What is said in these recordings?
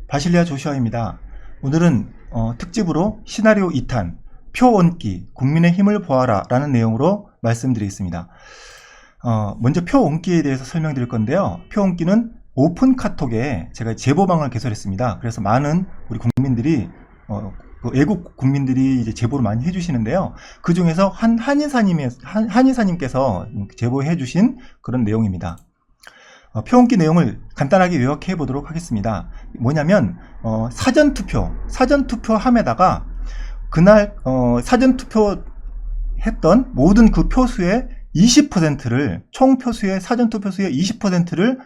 바실리아 조슈아입니다. 오늘은 특집으로 시나리오 2탄 표온기 국민의 힘을 보아라 라는 내용으로 말씀드리겠습니다. 먼저 표온기에 대해서 설명드릴 건데요. 표온기는 오픈 카톡에 제가 제보방을 개설했습니다. 그래서 많은 우리 국민들이 외국 국민들이 이제 제보를 많이 해주시는데요. 그 중에서 한의사님께서 제보해 주신 그런 내용입니다. 표온기 내용을 간단하게 요약해 보도록 하겠습니다. 뭐냐면 사전투표 함에다가 그날 사전투표 했던 모든 그 표수의 20%를 총 표수의 사전투표수의 20%를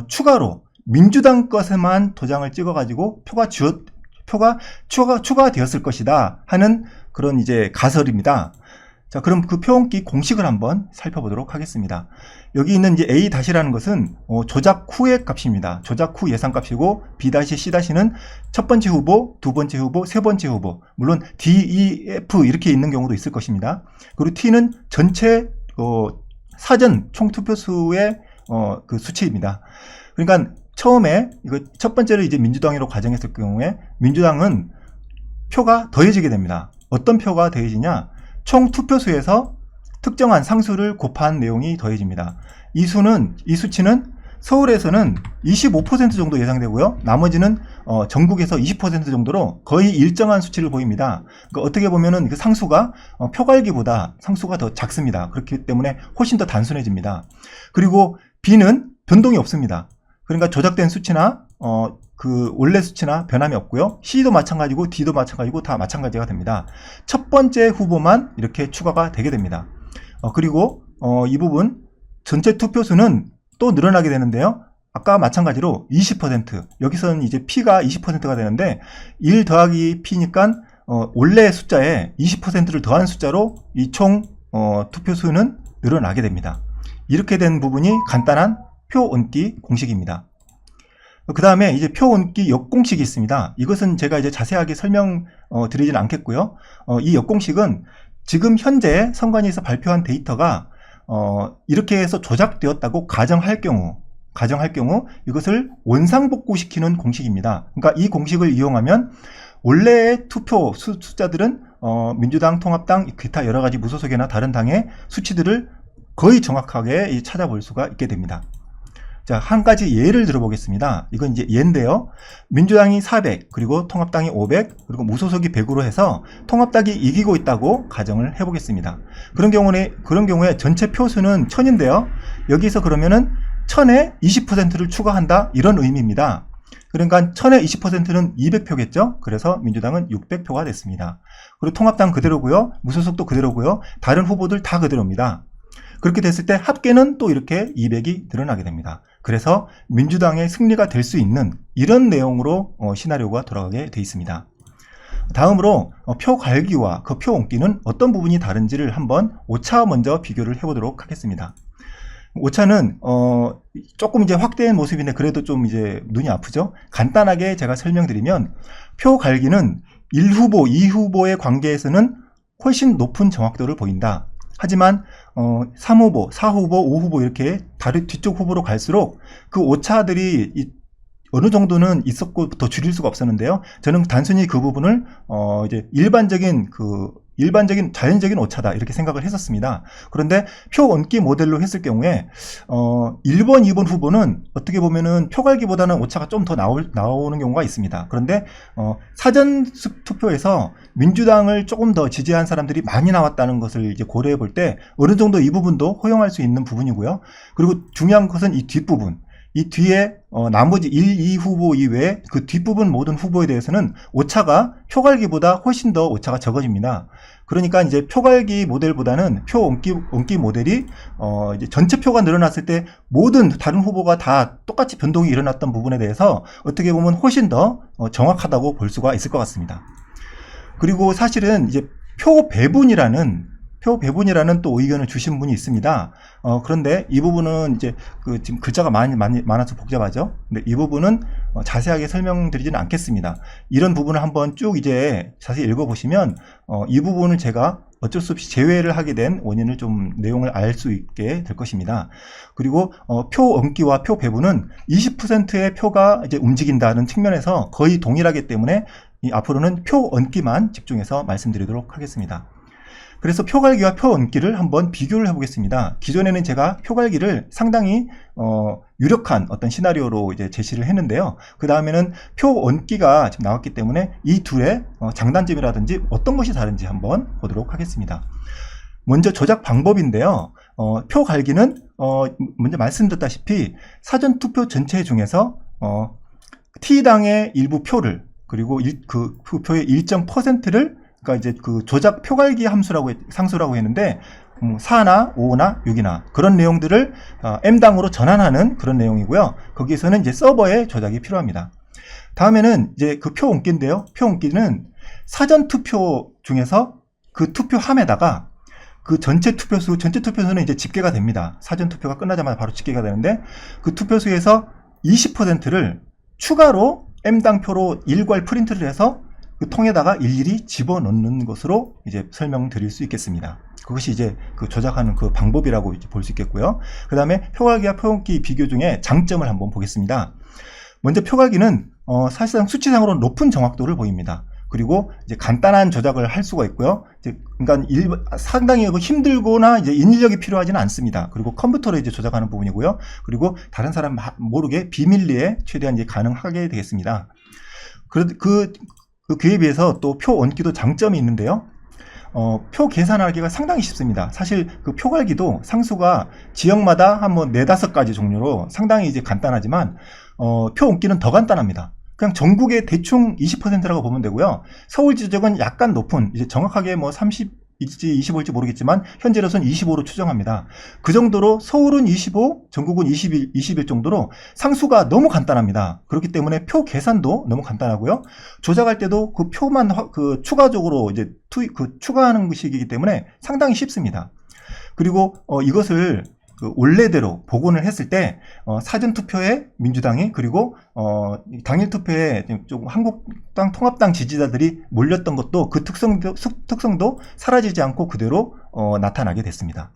추가로 민주당 것에만 도장을 찍어 가지고 표가 추가되었을 것이다 하는 그런 이제 가설입니다. 자, 그럼 그 표온기 공식을 한번 살펴보도록 하겠습니다. 여기 있는 이제 A-라는 것은 조작 후의 값입니다. 조작 후 예상값이고 B-C-는 첫 번째 후보, 두 번째 후보, 세 번째 후보. 물론 D, E, F 이렇게 있는 경우도 있을 것입니다. 그리고 T는 전체 사전 총투표수의 그 수치입니다. 그러니까 처음에 이거 첫 번째로 이제 민주당으로 가정했을 경우에 민주당은 표가 더해지게 됩니다. 어떤 표가 더해지냐? 총 투표수에서 특정한 상수를 곱한 내용이 더해집니다. 이 수치는 서울에서는 25% 정도 예상되고요. 나머지는 전국에서 20% 정도로 거의 일정한 수치를 보입니다. 그러니까 어떻게 보면은 그 상수가 표갈기보다 상수가 더 작습니다. 그렇기 때문에 훨씬 더 단순해집니다. 그리고 B는 변동이 없습니다. 그러니까 조작된 수치나 그 원래 수치나 변함이 없고요. C도 마찬가지고 D도 마찬가지고 다 마찬가지가 됩니다. 첫 번째 후보만 이렇게 추가가 되게 됩니다. 그리고 이 부분 전체 투표수는 또 늘어나게 되는데요. 아까 마찬가지로 20% 여기서는 이제 P가 20%가 되는데 1 더하기 P니까 원래 숫자에 20%를 더한 숫자로 이 총 투표수는 늘어나게 됩니다. 이렇게 된 부분이 간단한 표온기 공식입니다. 그 다음에 이제 표온기 역공식이 있습니다. 이것은 제가 이제 자세하게 드리진 않겠고요. 이 역공식은 지금 현재 선관위에서 발표한 데이터가 이렇게 해서 조작되었다고 가정할 경우 이것을 원상복구시키는 공식입니다. 그러니까 이 공식을 이용하면 원래의 투표 숫자들은 민주당, 통합당, 기타 여러 가지 무소속이나 다른 당의 수치들을 거의 정확하게 찾아볼 수가 있게 됩니다. 자, 한 가지 예를 들어보겠습니다. 이건 이제 예인데요. 민주당이 400, 그리고 통합당이 500, 그리고 무소속이 100으로 해서 통합당이 이기고 있다고 가정을 해보겠습니다. 그런 경우에 전체 표수는 1000인데요. 여기서 그러면은 1000에 20%를 추가한다 이런 의미입니다. 그러니까 1000에 20%는 200표겠죠. 그래서 민주당은 600표가 됐습니다. 그리고 통합당 그대로고요. 무소속도 그대로고요. 다른 후보들 다 그대로입니다. 그렇게 됐을 때 합계는 또 이렇게 200이 늘어나게 됩니다. 그래서 민주당의 승리가 될 수 있는 이런 내용으로 시나리오가 돌아가게 되어 있습니다. 다음으로 표 갈기와 그 표 옮기는 어떤 부분이 다른지를 한번 오차 먼저 비교를 해보도록 하겠습니다. 오차는 조금 이제 확대한 모습인데 그래도 좀 이제 눈이 아프죠. 간단하게 제가 설명드리면 표 갈기는 1후보, 2후보의 관계에서는 훨씬 높은 정확도를 보인다. 하지만 3후보, 4후보, 5후보 이렇게 다른 뒤쪽 후보로 갈수록 그 오차들이 어느 정도는 있었고 더 줄일 수가 없었는데요. 저는 단순히 그 부분을 이제 일반적인 자연적인 오차다 이렇게 생각을 했었습니다. 그런데 표 얹기 모델로 했을 경우에 1번, 2번 후보는 어떻게 보면은 표갈기보다는 오차가 좀 더 나오는 경우가 있습니다. 그런데 사전 투표에서 민주당을 조금 더 지지한 사람들이 많이 나왔다는 것을 이제 고려해 볼 때 어느 정도 이 부분도 허용할 수 있는 부분이고요. 그리고 중요한 것은 이 뒷부분. 이 뒤에 나머지 1, 2 후보 이외에 그 뒷부분 모든 후보에 대해서는 오차가 표갈기보다 훨씬 더 오차가 적어집니다. 그러니까 이제 표갈기 모델보다는 표 옮기 모델이 이제 전체 표가 늘어났을 때 모든 다른 후보가 다 똑같이 변동이 일어났던 부분에 대해서 어떻게 보면 훨씬 더 정확하다고 볼 수가 있을 것 같습니다. 그리고 사실은 이제 표 배분이라는 또 의견을 주신 분이 있습니다. 그런데 이 부분은 이제 지금 글자가 많아서 복잡하죠. 근데 이 부분은 자세하게 설명드리지는 않겠습니다. 이런 부분을 한번 쭉 이제 자세히 읽어보시면 이 부분을 제가 어쩔 수 없이 제외를 하게 된 원인을 좀 내용을 알 수 있게 될 것입니다. 그리고 표 얹기와 표 배분은 20%의 표가 이제 움직인다는 측면에서 거의 동일하기 때문에 앞으로는 표 얹기만 집중해서 말씀드리도록 하겠습니다. 그래서 표갈기와 표 얹기를 한번 비교를 해보겠습니다. 기존에는 제가 표갈기를 상당히 유력한 어떤 시나리오로 이제 제시를 했는데요. 그 다음에는 표 얹기가 지금 나왔기 때문에 이 둘의 장단점이라든지 어떤 것이 다른지 한번 보도록 하겠습니다. 먼저 조작 방법인데요. 표갈기는 먼저 말씀드렸다시피 사전투표 전체 중에서 T당의 일부 표를 그리고 그 표의 일정 %를 그러니까 이제 그 조작 표갈기 상수라고 했는데 4나 5나 6이나 그런 내용들을 M당으로 전환하는 그런 내용이고요. 거기에서는 이제 서버의 조작이 필요합니다. 다음에는 이제 그 표 옮기인데요. 표 옮기는 사전 투표 중에서 그 투표함에다가 그 전체 투표수는 이제 집계가 됩니다. 사전 투표가 끝나자마자 바로 집계가 되는데 그 투표수에서 20%를 추가로 M당 표로 일괄 프린트를 해서 그 통에다가 일일이 집어넣는 것으로 이제 설명드릴 수 있겠습니다. 그것이 이제 그 조작하는 그 방법이라고 이제 볼 수 있겠고요. 그 다음에 표갈기와 표 얹기 비교 중에 장점을 한번 보겠습니다. 먼저 표갈기는 사실상 수치상으로 높은 정확도를 보입니다. 그리고 이제 간단한 조작을 할 수가 있고요. 그러니까 상당히 힘들거나 이제 인력이 필요하지는 않습니다. 그리고 컴퓨터로 이제 조작하는 부분이고요. 그리고 다른 사람 모르게 비밀리에 최대한 이제 가능하게 되겠습니다. 그에 비해서 또 표 얹기도 장점이 있는데요. 표 계산하기가 상당히 쉽습니다. 사실 그 표갈기도 상수가 지역마다 한 4-5가지 종류로 상당히 이제 간단하지만 표 얹기는 더 간단합니다. 그냥 전국의 대충 20%라고 보면 되고요. 서울 지역은 약간 높은, 이제 정확하게 30일지 25일지 모르겠지만 현재로서는 25로 추정합니다. 그 정도로 서울은 25, 전국은 20일 정도로 상수가 너무 간단합니다. 그렇기 때문에 표 계산도 너무 간단하고요. 조작할 때도 그 표만 추가적으로 이제 추가하는 것이기 때문에 상당히 쉽습니다. 그리고 이것을 원래대로 복원을 했을 때 사전투표에 민주당이 그리고 당일 투표에 좀 한국당 통합당 지지자들이 몰렸던 것도 그 특성도 사라지지 않고 그대로 나타나게 됐습니다.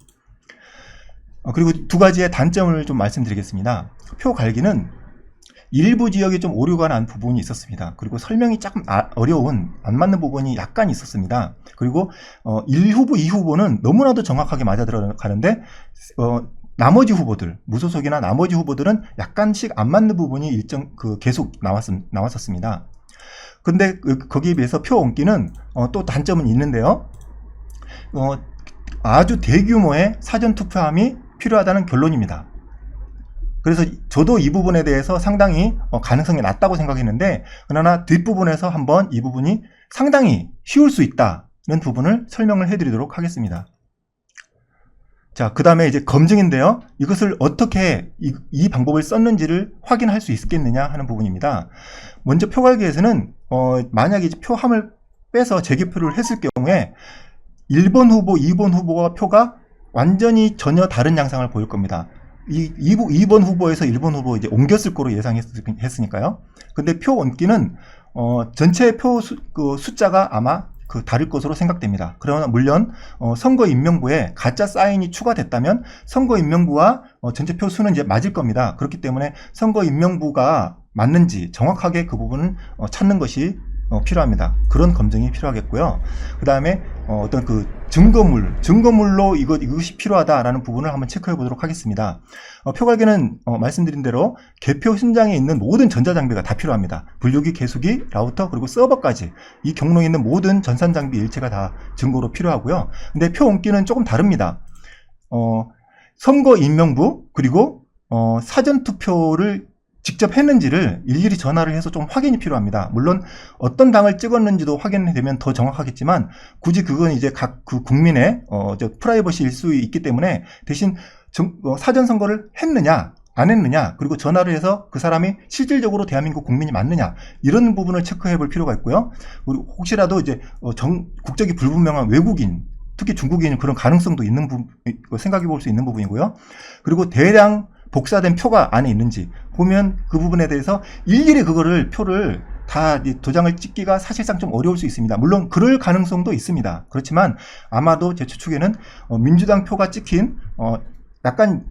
그리고 두 가지의 단점을 좀 말씀드리겠습니다. 표 갈기는 일부 지역에 좀 오류가 난 부분이 있었습니다. 그리고 설명이 조금 어려운 안 맞는 부분이 약간 있었습니다. 그리고 1후보, 2후보는 너무나도 정확하게 맞아 들어가는데 나머지 후보들, 무소속이나 나머지 후보들은 약간씩 안 맞는 부분이 계속 나왔었습니다. 근데 거기에 비해서 표 얹기는 또 단점은 있는데요. 아주 대규모의 사전투표함이 필요하다는 결론입니다. 그래서 저도 이 부분에 대해서 상당히 가능성이 낮다고 생각했는데, 그러나 뒷부분에서 한번 이 부분이 상당히 쉬울 수 있다는 부분을 설명을 해드리도록 하겠습니다. 자, 그 다음에 이제 검증인데요. 이것을 어떻게 이 방법을 썼는지를 확인할 수 있겠느냐 하는 부분입니다. 먼저 표갈기에서는 만약에 이제 표함을 빼서 재개표를 했을 경우에 1번 후보, 2번 후보와 표가 완전히 전혀 다른 양상을 보일 겁니다. 2번 후보에서 1번 후보 이제 옮겼을 거로 예상했으니까요. 근데 표 얹기는 전체 표 숫자가 아마 다를 것으로 생각됩니다. 그러나 물론 선거인명부에 가짜 사인이 추가됐다면 선거인명부와 전체 표 수는 이제 맞을 겁니다. 그렇기 때문에 선거인명부가 맞는지 정확하게 그 부분을 찾는 것이 필요합니다. 그런 검증이 필요하겠고요. 그 다음에 어떤 그 증거물로 이것이 필요하다라는 부분을 한번 체크해 보도록 하겠습니다. 표갈기는 말씀드린 대로 개표 현장에 있는 모든 전자장비가 다 필요합니다. 분류기, 계수기, 라우터, 그리고 서버까지 이 경로에 있는 모든 전산장비 일체가 다 증거로 필요하고요. 근데 표 옮기는 조금 다릅니다. 선거인명부 그리고 사전투표를 직접 했는지를 일일이 전화를 해서 좀 확인이 필요합니다. 물론 어떤 당을 찍었는지도 확인이 되면 더 정확하겠지만 굳이 그건 이제 각 그 국민의 프라이버시일 수 있기 때문에 대신 사전 선거를 했느냐 안 했느냐, 그리고 전화를 해서 그 사람이 실질적으로 대한민국 국민이 맞느냐, 이런 부분을 체크해 볼 필요가 있고요. 그리고 혹시라도 이제 국적이 불분명한 외국인, 특히 중국인은 그런 가능성도 있는 생각해 볼 수 있는 부분이고요. 그리고 대량 복사된 표가 안에 있는지 보면 그 부분에 대해서 일일이 그거를 표를 다 도장을 찍기가 사실상 좀 어려울 수 있습니다. 물론 그럴 가능성도 있습니다. 그렇지만 아마도 제 추측에는 민주당 표가 찍힌 약간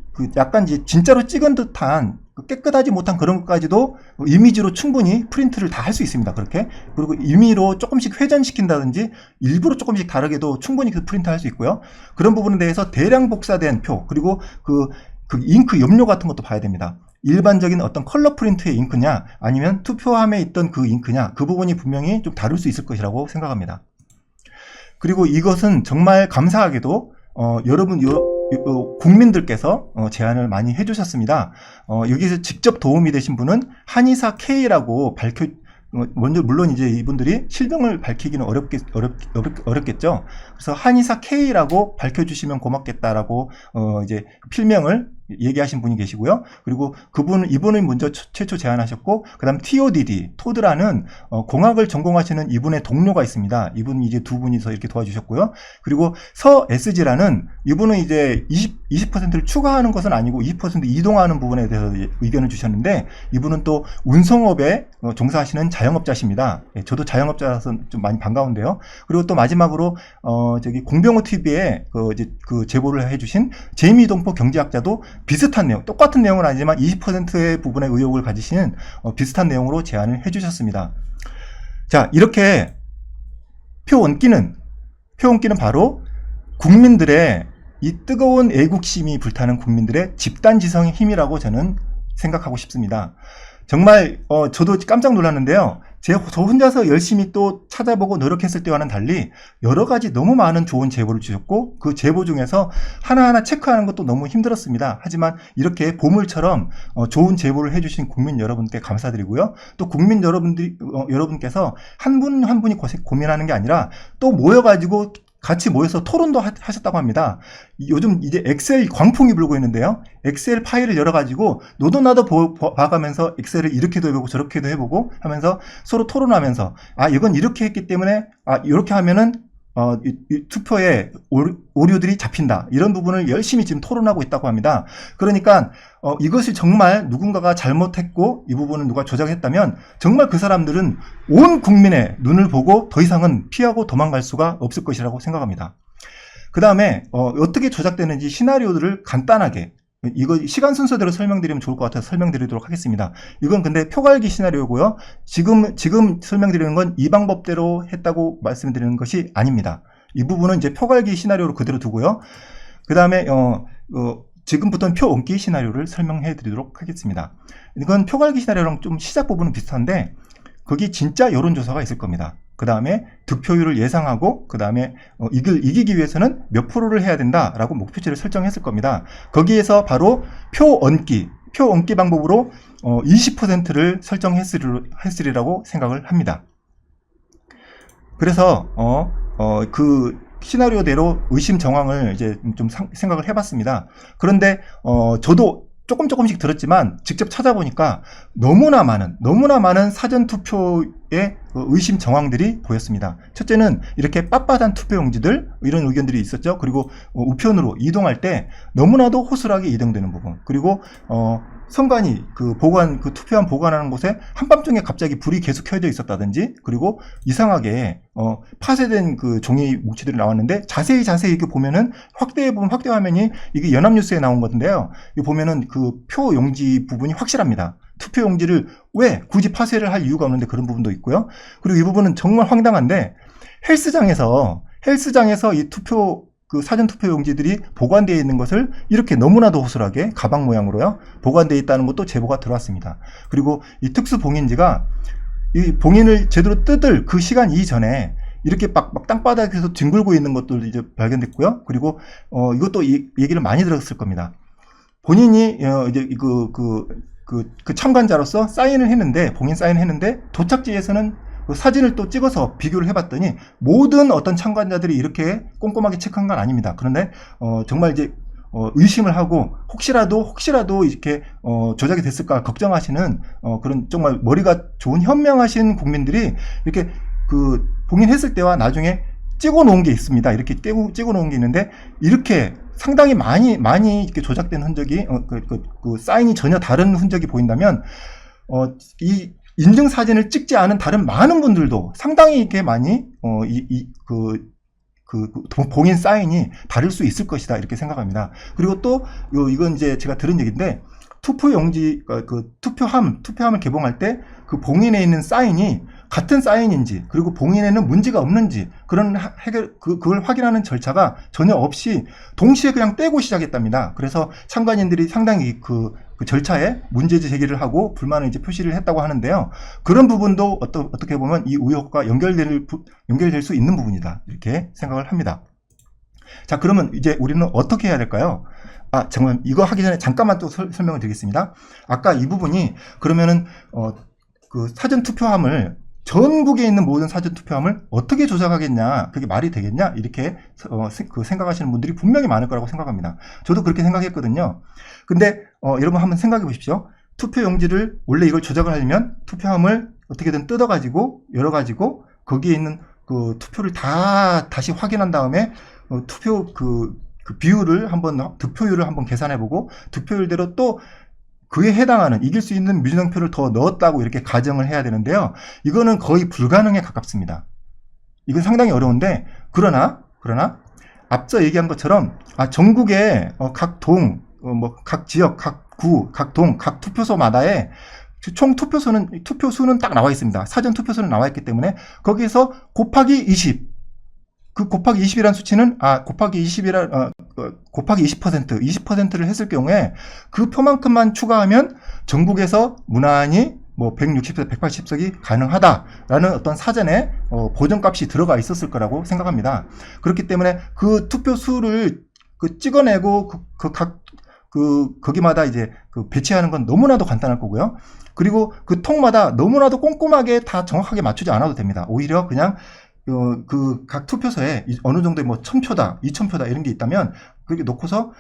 이제 진짜로 찍은 듯한 깨끗하지 못한 그런 것까지도 이미지로 충분히 프린트를 다 할 수 있습니다. 그렇게. 그리고 임의로 조금씩 회전시킨다든지 일부러 조금씩 다르게도 충분히 그 프린트 할 수 있고요. 그런 부분에 대해서 대량 복사된 표, 그리고 그 잉크 염료 같은 것도 봐야 됩니다. 일반적인 어떤 컬러 프린트의 잉크냐, 아니면 투표함에 있던 그 잉크냐, 그 부분이 분명히 좀 다를 수 있을 것이라고 생각합니다. 그리고 이것은 정말 감사하게도 여러분 국민들께서 제안을 많이 해주셨습니다. 여기서 직접 도움이 되신 분은 한의사 K라고 먼저 물론 이제 이분들이 실명을 밝히기는 어렵겠죠. 그래서 한의사 K라고 밝혀주시면 고맙겠다라고 이제 필명을 얘기하신 분이 계시고요. 그리고 이분은 먼저 최초 제안하셨고, 그다음 TODD, 토드라는 공학을 전공하시는 이분의 동료가 있습니다. 이분 이제 두 분이서 이렇게 도와주셨고요. 그리고 서 SG라는 이분은 이제 20%를 추가하는 것은 아니고 20% 이동하는 부분에 대해서 의견을 주셨는데, 이분은 또 운송업에 종사하시는 자영업자십니다. 저도 자영업자라서 좀 많이 반가운데요. 그리고 또 마지막으로 저기 공병호 TV에 그 제보를 해주신 제이미동포 경제학자도 비슷한 내용, 똑같은 내용은 아니지만 20%의 부분의 의혹을 가지시는 비슷한 내용으로 제안을 해주셨습니다. 자, 이렇게 표원기는 바로 국민들의 이 뜨거운 애국심이 불타는 국민들의 집단지성의 힘이라고 저는 생각하고 싶습니다. 정말 저도 깜짝 놀랐는데요. 저 혼자서 열심히 또 찾아보고 노력했을 때와는 달리 여러 가지 너무 많은 좋은 제보를 주셨고, 그 제보 중에서 하나하나 체크하는 것도 너무 힘들었습니다. 하지만 이렇게 보물처럼 좋은 제보를 해주신 국민 여러분께 감사드리고요. 또 국민 여러분께서 한 분 한 분이 고민하는 게 아니라 또 모여가지고 같이 모여서 토론도 하셨다고 합니다. 요즘 이제 엑셀 광풍이 불고 있는데요. 엑셀 파일을 열어가지고 너도 나도 봐가면서 엑셀을 이렇게도 해보고 저렇게도 해보고 하면서 서로 토론하면서, 이건 이렇게 했기 때문에 이렇게 하면은 이 투표에 오류들이 잡힌다, 이런 부분을 열심히 지금 토론하고 있다고 합니다. 그러니까 이것이 정말 누군가가 잘못했고 이 부분을 누가 조작했다면 정말 그 사람들은 온 국민의 눈을 보고 더 이상은 피하고 도망갈 수가 없을 것이라고 생각합니다. 그 다음에 어떻게 조작되는지 시나리오들을 간단하게, 이거 시간 순서대로 설명드리면 좋을 것 같아서 설명드리도록 하겠습니다. 이건 근데 표갈기 시나리오고요. 지금 설명드리는 건 이 방법대로 했다고 말씀드리는 것이 아닙니다. 이 부분은 이제 표갈기 시나리오로 그대로 두고요. 그 다음에 지금부터는 표옮기 시나리오를 설명해 드리도록 하겠습니다. 이건 표갈기 시나리오랑 좀 시작 부분은 비슷한데, 거기 진짜 여론조사가 있을 겁니다. 그 다음에 득표율을 예상하고, 그 다음에 이기기 위해서는 몇 프로를 해야 된다라고 목표치를 설정했을 겁니다. 거기에서 바로 표얹기 방법으로 20%를 설정했으리라고 생각을 합니다. 그래서 그 시나리오대로 의심 정황을 이제 좀 생각을 해봤습니다. 그런데 저도 조금씩 들었지만 직접 찾아보니까 너무나 많은 사전투표의 의심 정황들이 보였습니다. 첫째는 이렇게 빳빳한 투표용지들, 이런 의견들이 있었죠. 그리고 우편으로 이동할 때 너무나도 호술하게 이동되는 부분, 그리고 선관위 투표함 보관하는 곳에 한밤중에 갑자기 불이 계속 켜져 있었다든지, 그리고 이상하게 파쇄된 그 종이 뭉치들이 나왔는데 자세히 이렇게 보면은 확대 화면이 이게 연합뉴스에 나온 건데요. 이 보면은 그 표 용지 부분이 확실합니다. 투표 용지를 왜 굳이 파쇄를 할 이유가 없는데 그런 부분도 있고요. 그리고 이 부분은 정말 황당한데, 헬스장에서 이 사전 투표 용지들이 보관되어 있는 것을 이렇게 너무나도 호술하게 가방 모양으로요 보관되어 있다는 것도 제보가 들어왔습니다. 그리고 이 특수 봉인지가 이 봉인을 제대로 뜯을 그 시간 이전에 이렇게 막 땅바닥에서 뒹굴고 있는 것도 이제 발견됐고요. 그리고 이것도 얘기를 많이 들었을 겁니다. 본인이 이제 그 참관자로서 봉인 사인을 했는데 도착지에서는 그 사진을 또 찍어서 비교를 해봤더니 모든 어떤 참관자들이 이렇게 꼼꼼하게 체크한 건 아닙니다. 그런데 정말 이제 의심을 하고 혹시라도 이렇게 조작이 됐을까 걱정하시는 그런 정말 머리가 좋은 현명하신 국민들이 이렇게 그 봉인했을 때와 나중에 찍어 놓은 게 있습니다. 이렇게 찍어 놓은 게 있는데 이렇게 상당히 많이 이렇게 조작된 흔적이 그 사인이 전혀 다른 흔적이 보인다면 이 인증 사진을 찍지 않은 다른 많은 분들도 상당히 이렇게 많이 봉인 사인이 다를 수 있을 것이다 이렇게 생각합니다. 그리고 또 이건 이제 제가 들은 얘기인데 투표용지 투표함을 개봉할 때 그 봉인에 있는 사인이 같은 사인인지 그리고 봉인에는 문제가 없는지 그걸 확인하는 절차가 전혀 없이 동시에 그냥 떼고 시작했답니다. 그래서 참관인들이 상당히 그 절차에 문제 제기를 하고 불만을 이제 표시를 했다고 하는데요. 그런 부분도 어떻게 보면 이 의혹과 연결될 수 있는 부분이다 이렇게 생각을 합니다. 자, 그러면 이제 우리는 어떻게 해야 될까요? 정말 이거 하기 전에 잠깐만 또 설명을 드리겠습니다. 아까 이 부분이 그러면은 그 사전 투표함을 전국에 있는 모든 사전 투표함을 어떻게 조작하겠냐, 그게 말이 되겠냐 이렇게 생각하시는 분들이 분명히 많을 거라고 생각합니다. 저도 그렇게 생각했거든요. 근데 여러분 한번 생각해 보십시오. 투표용지를 원래 이걸 조작을 하려면 투표함을 어떻게든 뜯어가지고 열어가지고 거기에 있는 그 투표를 다시 확인한 다음에 투표 그 비율을 득표율을 한번 계산해보고 득표율대로 또 그에 해당하는 이길 수 있는 민주당표를 더 넣었다고 이렇게 가정을 해야 되는데요. 이거는 거의 불가능에 가깝습니다. 이건 상당히 어려운데 그러나 앞서 얘기한 것처럼 전국에 각 동, 각 지역, 각 구, 각 동, 각 투표소마다의 총 투표수는 딱 나와 있습니다. 사전 투표수는 나와 있기 때문에 거기에서 곱하기 20. 그 곱하기 20이라는 수치는 곱하기 20%를 했을 경우에 그 표만큼만 추가하면 전국에서 무난히 160석, 180석이 가능하다라는 어떤 사전에 보정값이 들어가 있었을 거라고 생각합니다. 그렇기 때문에 그 투표수를 찍어내고 거기마다 이제 배치하는 건 너무나도 간단할 거고요. 그리고 그 통마다 너무나도 꼼꼼하게 다 정확하게 맞추지 않아도 됩니다. 오히려 그냥 각 투표소에 어느 정도의 1000표다, 2000표다 이런 게 있다면 그렇게 놓고서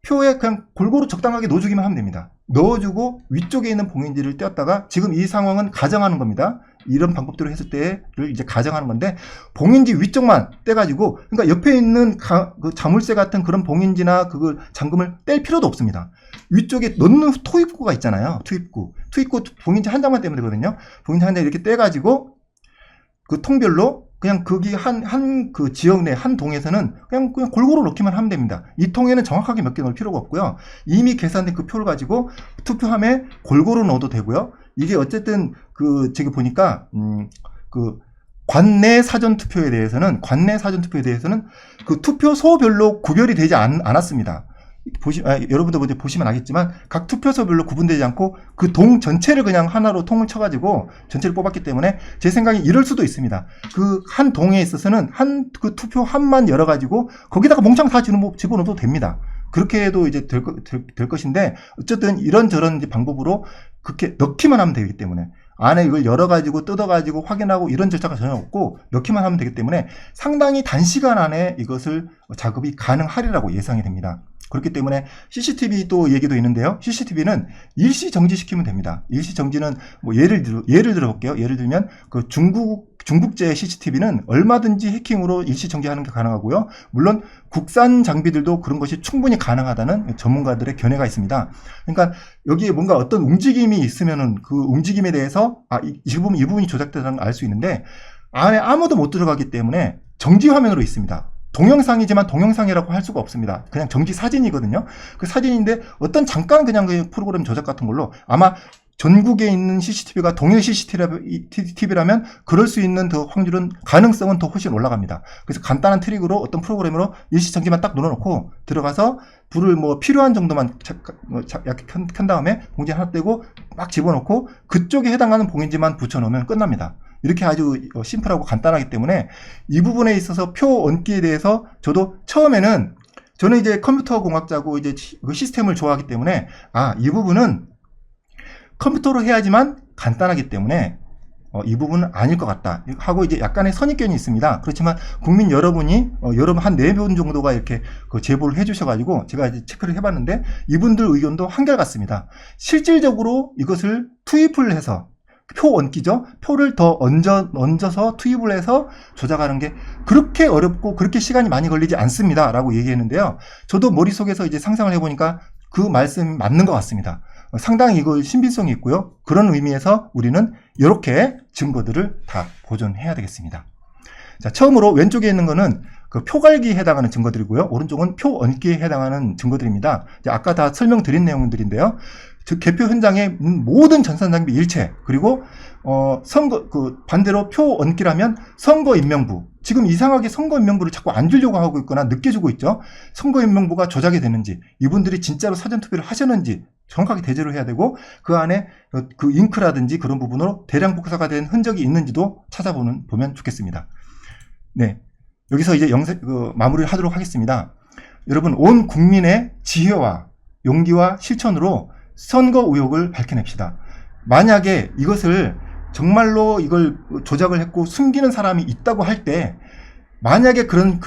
표에 그냥 골고루 적당하게 넣어주기만 하면 됩니다. 넣어주고 위쪽에 있는 봉인지를 떼었다가 지금 이 상황은 가정하는 겁니다. 이런 방법대로 했을 때를 이제 가정하는 건데 봉인지 위쪽만 떼가지고 그러니까 옆에 있는 그 자물쇠 같은 그런 봉인지나 그걸 잠금을 뗄 필요도 없습니다. 위쪽에 넣는 투입구가 있잖아요. 투입구 봉인지 한 장만 떼면 되거든요. 봉인지 한 장 이렇게 떼가지고 그 통별로 그냥 거기 그 지역 내 한 동에서는 그냥 골고루 넣기만 하면 됩니다. 이 통에는 정확하게 몇 개 넣을 필요가 없고요. 이미 계산된 그 표를 가지고 투표함에 골고루 넣어도 되고요. 이게 어쨌든 제가 보니까 관내 사전 투표에 대해서는 그 투표소별로 구별이 되지 않았습니다. 여러분들 보시면 알겠지만 각 투표소별로 구분되지 않고 그 동 전체를 그냥 하나로 통을 쳐가지고 전체를 뽑았기 때문에 제 생각에 이럴 수도 있습니다. 그 한 동에 있어서는 그 투표함만 열어가지고 거기다가 몽창 다 집어넣어도 됩니다. 그렇게 해도 이제 될 것인데 어쨌든 이런저런 방법으로 그렇게 넣기만 하면 되기 때문에 안에 이걸 열어가지고 뜯어가지고 확인하고 이런 절차가 전혀 없고 넣기만 하면 되기 때문에 상당히 단시간 안에 이것을 작업이 가능하리라고 예상이 됩니다. 그렇기 때문에 CCTV 또 얘기도 있는데요. CCTV는 일시 정지시키면 됩니다. 일시 정지는 예를 들어볼게요. 예를 들면 그 중국제 CCTV는 얼마든지 해킹으로 일시 정지하는 게 가능하고요. 물론 국산 장비들도 그런 것이 충분히 가능하다는 전문가들의 견해가 있습니다. 그러니까 여기에 뭔가 어떤 움직임이 있으면은 그 움직임에 대해서 이 부분이 조작되다는 걸 알 수 있는데 안에 아무도 못 들어가기 때문에 정지 화면으로 있습니다. 동영상이지만 동영상이라고 할 수가 없습니다. 그냥 정지 사진이거든요. 그 사진인데 어떤 잠깐 그냥 그 프로그램 조작 같은 걸로 아마 전국에 있는 CCTV가 동일 CCTV라면 그럴 수 있는 가능성은 더 훨씬 올라갑니다. 그래서 간단한 트릭으로 어떤 프로그램으로 일시정지만 딱 눌러놓고 들어가서 불을 필요한 정도만 약간 켠 다음에 봉지 하나 떼고 막 집어넣고 그쪽에 해당하는 봉인지만 붙여놓으면 끝납니다. 이렇게 아주 심플하고 간단하기 때문에 이 부분에 있어서 표 얹기에 대해서 저도 처음에는 저는 이제 컴퓨터 공학자고 이제 그 시스템을 좋아하기 때문에 이 부분은 컴퓨터로 해야지만 간단하기 때문에 이 부분은 아닐 것 같다 하고 이제 약간의 선입견이 있습니다. 그렇지만 국민 여러분이 여러분 한 4분 정도가 이렇게 제보를 해주셔가지고 제가 이제 체크를 해봤는데 이분들 의견도 한결같습니다. 실질적으로 이것을 투입을 해서 표 얹기죠. 표를 더 얹어서 투입을 해서 조작하는 게 그렇게 어렵고 그렇게 시간이 많이 걸리지 않습니다. 라고 얘기했는데요. 저도 머릿속에서 이제 상상을 해보니까 그 말씀이 맞는 것 같습니다. 상당히 이거 신빙성이 있고요. 그런 의미에서 우리는 이렇게 증거들을 다 보존해야 되겠습니다. 자, 처음으로 왼쪽에 있는 거는 그 표갈기에 해당하는 증거들이고요. 오른쪽은 표 얹기에 해당하는 증거들입니다. 아까 다 설명드린 내용들인데요. 즉 개표 현장의 모든 전산 장비 일체, 그리고 반대로 표 얹기라면 선거인명부, 지금 이상하게 선거인명부를 자꾸 안 주려고 하고 있거나 늦게 주고 있죠. 선거인명부가 조작이 되는지, 이분들이 진짜로 사전투표를 하셨는지 정확하게 대조를 해야 되고, 그 안에 그 잉크라든지 그런 부분으로 대량 복사가 된 흔적이 있는지도 보면 좋겠습니다. 네, 여기서 이제 마무리를 하도록 하겠습니다. 여러분, 온 국민의 지혜와 용기와 실천으로 선거 의혹을 밝혀냅시다. 만약에 이것을 정말로 이걸 조작을 했고 숨기는 사람이 있다고 할 때, 만약에 그런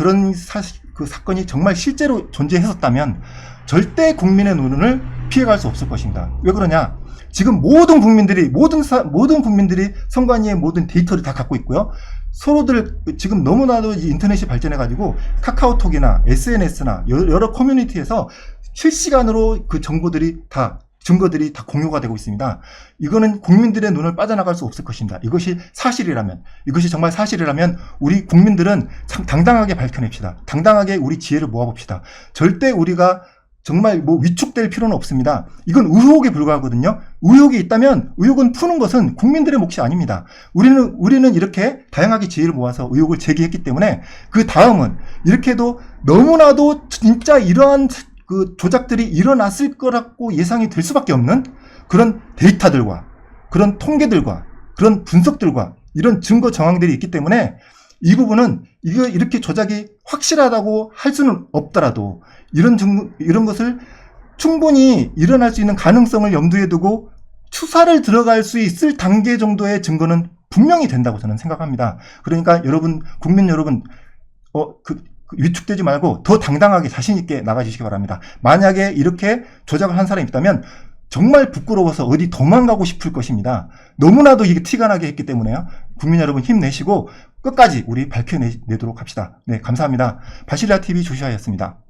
사건이 정말 실제로 존재했었다면 절대 국민의 눈을 피해갈 수 없을 것입니다. 왜 그러냐? 지금 모든 국민들이 선관위의 모든 데이터를 다 갖고 있고요. 서로들 지금 너무나도 인터넷이 발전해가지고 카카오톡이나 SNS나 여러 커뮤니티에서 실시간으로 그 증거들이 다 공유가 되고 있습니다. 이거는 국민들의 눈을 빠져나갈 수 없을 것입니다. 이것이 정말 사실이라면 우리 국민들은 참 당당하게 밝혀냅시다. 당당하게 우리 지혜를 모아봅시다. 절대 우리가 정말 위축될 필요는 없습니다. 이건 의혹에 불과하거든요. 의혹이 있다면 의혹은 푸는 것은 국민들의 몫이 아닙니다. 우리는 이렇게 다양하게 지혜를 모아서 의혹을 제기했기 때문에 그 다음은 이렇게도 너무나도 진짜 이러한 그 조작들이 일어났을 거라고 예상이 될 수밖에 없는 그런 데이터들과 그런 통계들과 그런 분석들과 이런 증거 정황들이 있기 때문에 이 부분은 이렇게 조작이 확실하다고 할 수는 없더라도 이런 것을 충분히 일어날 수 있는 가능성을 염두에 두고 수사를 들어갈 수 있을 단계 정도의 증거는 분명히 된다고 저는 생각합니다. 그러니까 국민 여러분, 위축되지 말고 더 당당하게 자신 있게 나가주시기 바랍니다. 만약에 이렇게 조작을 한 사람이 있다면 정말 부끄러워서 어디 도망가고 싶을 것입니다. 너무나도 이게 티가 나게 했기 때문에요. 국민 여러분 힘내시고 끝까지 우리 밝혀내도록 합시다. 네, 감사합니다. 바실리아TV 조시아였습니다.